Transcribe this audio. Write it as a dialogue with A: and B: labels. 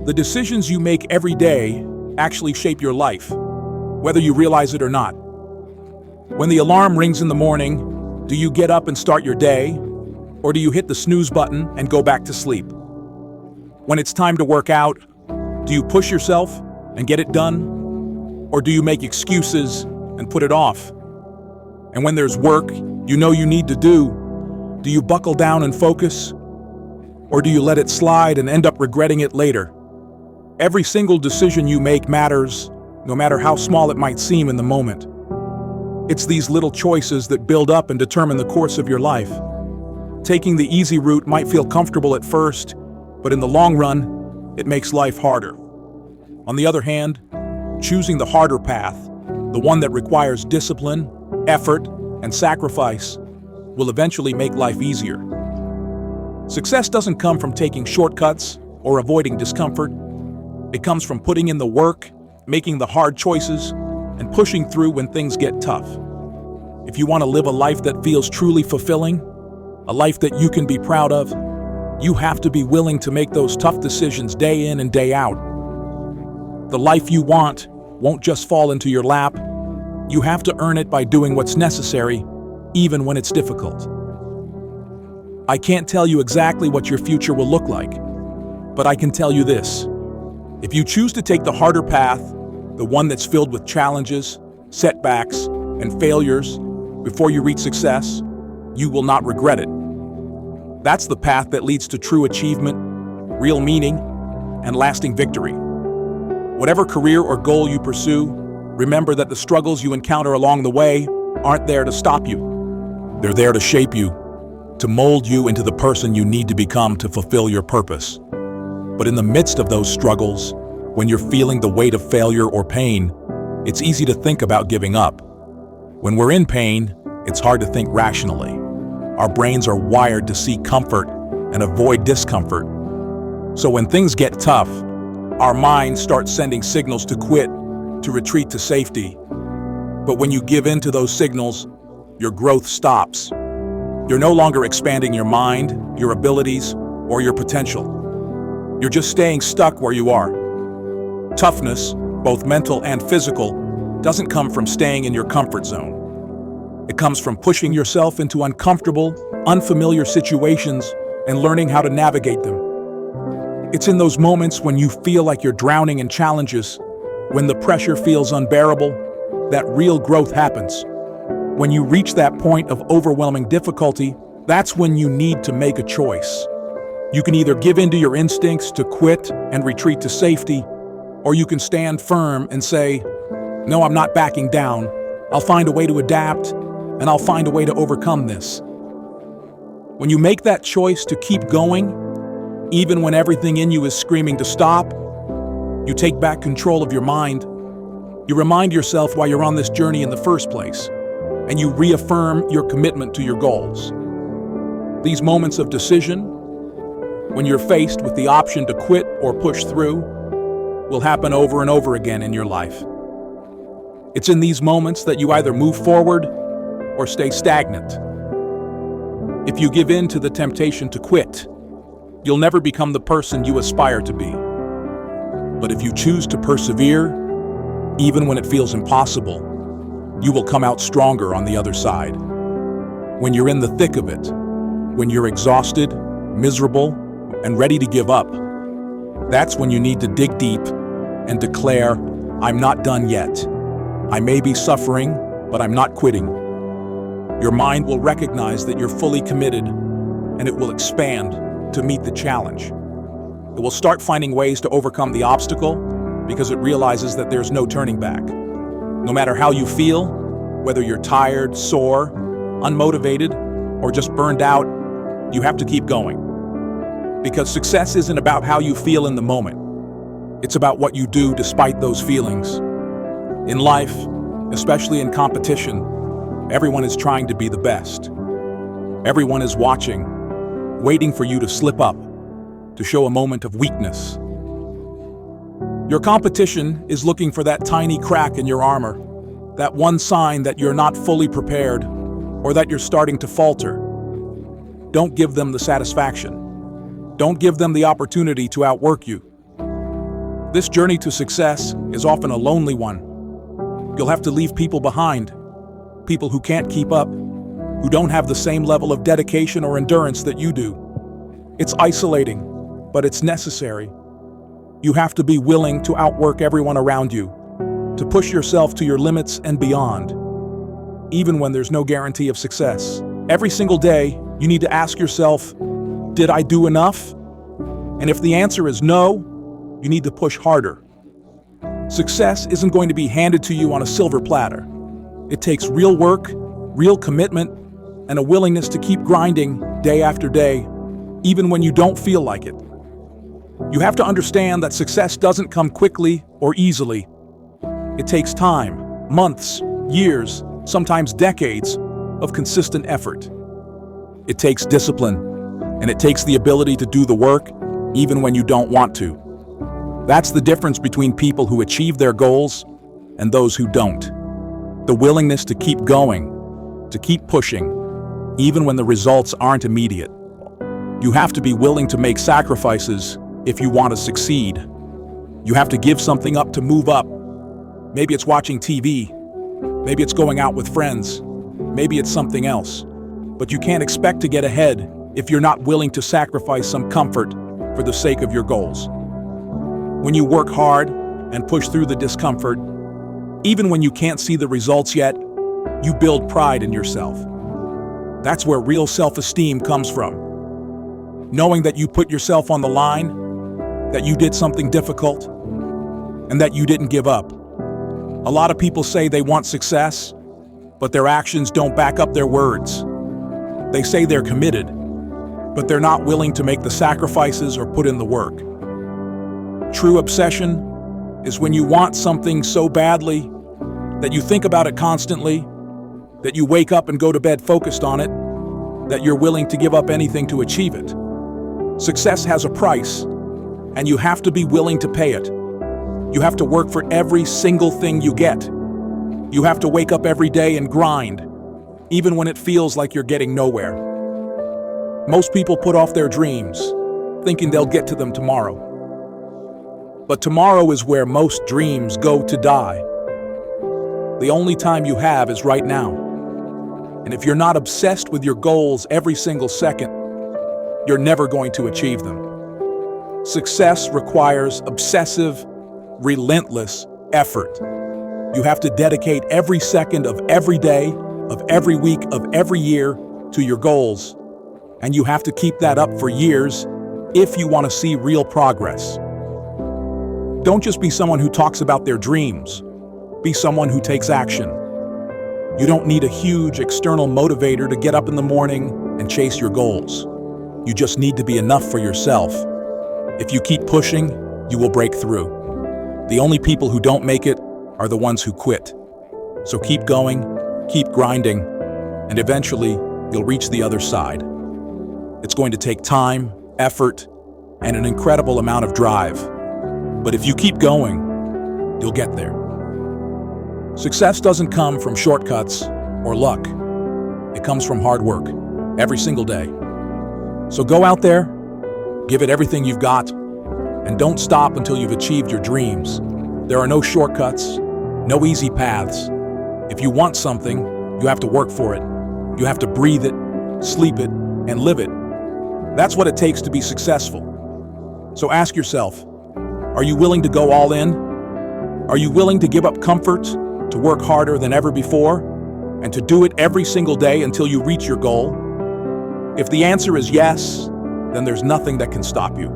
A: The decisions you make every day actually shape your life, whether you realize it or not. When the alarm rings in the morning, do you get up and start your day, or do you hit the snooze button and go back to sleep? When it's time to work out, do you push yourself and get it done, or do you make excuses and put it off? And when there's work you know you need to do you buckle down and focus, or do you let it slide and end up regretting it later? Every single decision you make matters, no matter how small it might seem in the moment. It's these little choices that build up and determine the course of your life. Taking the easy route might feel comfortable at first, but in the long run, it makes life harder. On the other hand, choosing the harder path, the one that requires discipline, effort, and sacrifice, will eventually make life easier. Success doesn't come from taking shortcuts or avoiding discomfort. It comes from putting in the work, making the hard choices, and pushing through when things get tough. If you want to live a life that feels truly fulfilling, a life that you can be proud of, you have to be willing to make those tough decisions day in and day out. The life you want won't just fall into your lap. You have to earn it by doing what's necessary, even when it's difficult. I can't tell you exactly what your future will look like, but I can tell you this. If you choose to take the harder path, the one that's filled with challenges, setbacks, and failures before you reach success, you will not regret it. That's the path that leads to true achievement, real meaning, and lasting victory. Whatever career or goal you pursue, remember that the struggles you encounter along the way aren't there to stop you. They're there to shape you, to mold you into the person you need to become to fulfill your purpose. But in the midst of those struggles, when you're feeling the weight of failure or pain, it's easy to think about giving up. When we're in pain, it's hard to think rationally. Our brains are wired to seek comfort and avoid discomfort. So when things get tough, our minds start sending signals to quit, to retreat to safety. But when you give in to those signals, your growth stops. You're no longer expanding your mind, your abilities, or your potential. You're just staying stuck where you are. Toughness, both mental and physical, doesn't come from staying in your comfort zone. It comes from pushing yourself into uncomfortable, unfamiliar situations and learning how to navigate them. It's in those moments when you feel like you're drowning in challenges, when the pressure feels unbearable, that real growth happens. When you reach that point of overwhelming difficulty, that's when you need to make a choice. You can either give in to your instincts to quit and retreat to safety, or you can stand firm and say, "No, I'm not backing down. I'll find a way to adapt, and I'll find a way to overcome this." When you make that choice to keep going, even when everything in you is screaming to stop, you take back control of your mind. You remind yourself why you're on this journey in the first place, and you reaffirm your commitment to your goals. These moments of decision, when you're faced with the option to quit or push through, will happen over and over again in your life. It's in these moments that you either move forward or stay stagnant. If you give in to the temptation to quit, you'll never become the person you aspire to be. But if you choose to persevere, even when it feels impossible, you will come out stronger on the other side. When you're in the thick of it, when you're exhausted, miserable, and ready to give up, that's when you need to dig deep and declare, "I'm not done yet. I may be suffering, but I'm not quitting." Your mind will recognize that you're fully committed, and it will expand to meet the challenge. It will start finding ways to overcome the obstacle because it realizes that there's no turning back. No matter how you feel, whether you're tired, sore, unmotivated, or just burned out, you have to keep going. Because success isn't about how you feel in the moment. It's about what you do despite those feelings. In life, especially in competition, everyone is trying to be the best. Everyone is watching, waiting for you to slip up, to show a moment of weakness. Your competition is looking for that tiny crack in your armor, that one sign that you're not fully prepared or that you're starting to falter. Don't give them the satisfaction. Don't give them the opportunity to outwork you. This journey to success is often a lonely one. You'll have to leave people behind, people who can't keep up, who don't have the same level of dedication or endurance that you do. It's isolating, but it's necessary. You have to be willing to outwork everyone around you, to push yourself to your limits and beyond, even when there's no guarantee of success. Every single day, you need to ask yourself, did I do enough? And if the answer is no, you need to push harder. Success isn't going to be handed to you on a silver platter. It takes real work, real commitment, and a willingness to keep grinding day after day, even when you don't feel like it. You have to understand that success doesn't come quickly or easily. It takes time, months, years, sometimes decades of consistent effort. It takes discipline, and it takes the ability to do the work even when you don't want to. That's the difference between people who achieve their goals and those who don't. The willingness to keep going, to keep pushing, even when the results aren't immediate. You have to be willing to make sacrifices if you want to succeed. You have to give something up to move up. Maybe it's watching TV. Maybe it's going out with friends. Maybe it's something else. But you can't expect to get ahead if you're not willing to sacrifice some comfort for the sake of your goals. When you work hard and push through the discomfort, even when you can't see the results yet, you build pride in yourself. That's where real self-esteem comes from. Knowing that you put yourself on the line, that you did something difficult, and that you didn't give up. A lot of people say they want success, but their actions don't back up their words. They say they're committed, but they're not willing to make the sacrifices or put in the work. True obsession is when you want something so badly that you think about it constantly, that you wake up and go to bed focused on it, that you're willing to give up anything to achieve it. Success has a price, and you have to be willing to pay it. You have to work for every single thing you get. You have to wake up every day and grind, even when it feels like you're getting nowhere. Most people put off their dreams, thinking they'll get to them tomorrow. But tomorrow is where most dreams go to die. The only time you have is right now. And if you're not obsessed with your goals every single second, you're never going to achieve them. Success requires obsessive, relentless effort. You have to dedicate every second of every day, of every week, of every year to your goals. And you have to keep that up for years if you want to see real progress. Don't just be someone who talks about their dreams. Be someone who takes action. You don't need a huge external motivator to get up in the morning and chase your goals. You just need to be enough for yourself. If you keep pushing, you will break through. The only people who don't make it are the ones who quit. So keep going, keep grinding, and eventually you'll reach the other side. It's going to take time, effort, and an incredible amount of drive. But if you keep going, you'll get there. Success doesn't come from shortcuts or luck. It comes from hard work, every single day. So go out there, give it everything you've got, and don't stop until you've achieved your dreams. There are no shortcuts, no easy paths. If you want something, you have to work for it. You have to breathe it, sleep it, and live it. That's what it takes to be successful. So ask yourself, are you willing to go all in? Are you willing to give up comfort, to work harder than ever before, and to do it every single day until you reach your goal? If the answer is yes, then there's nothing that can stop you.